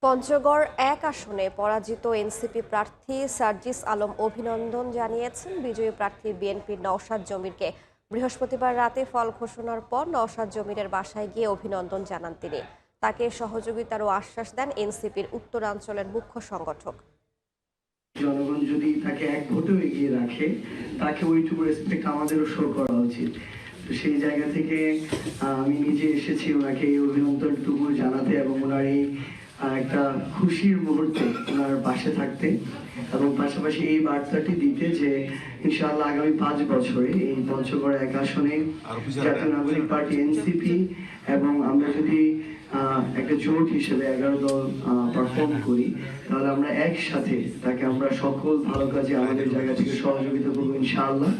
পঞ্চগড় এক আসনে পরাজিত এনসিপি প্রার্থী সার্জিস আলম অভিনন্দন জানিয়েছেন বিজয়ী প্রার্থী বিএনপির নওশাদ জমিরকে। বৃহস্পতিবার রাতে ফল ঘোষণার পর নওশাদ জমিরের বাসায় গিয়ে অভিনন্দন জানান তিনি। তাকে সহযোগিতারও আশ্বাস দেন এনসিপির উত্তরাঞ্চলের মুখ্য সংগঠক। জনগণ যদি তাকে এক ভোটেও এগিয়ে রাখে, তাকে ওইটুকু রেসপেক্ট আমাদেরও শো করা উচিত। তো সেই জায়গা থেকে আমি নিজে এসেছি ওনাকে এই অভিনন্দনটুকু জানাতে এবং ওনার এই একটা খুশির মুহূর্তে ওনার পাশে থাকতে, এবং পাশাপাশি এই বার্তাটি দিতে যে ইনশাআল্লাহ আগামী 5 বছরে এই পঞ্চগড় এক আসনে জাতীয় নাগরিক পার্টি এনসিপি এবং আমরা যদি একটা জোট হিসেবে 11 দল পারফর্ম করি, তাহলে আমরা একসাথে তাকে আমরা সকল ভালো কাজে আমাদের জায়গা থেকে সহযোগিতা করবো ইনশাআল্লাহ।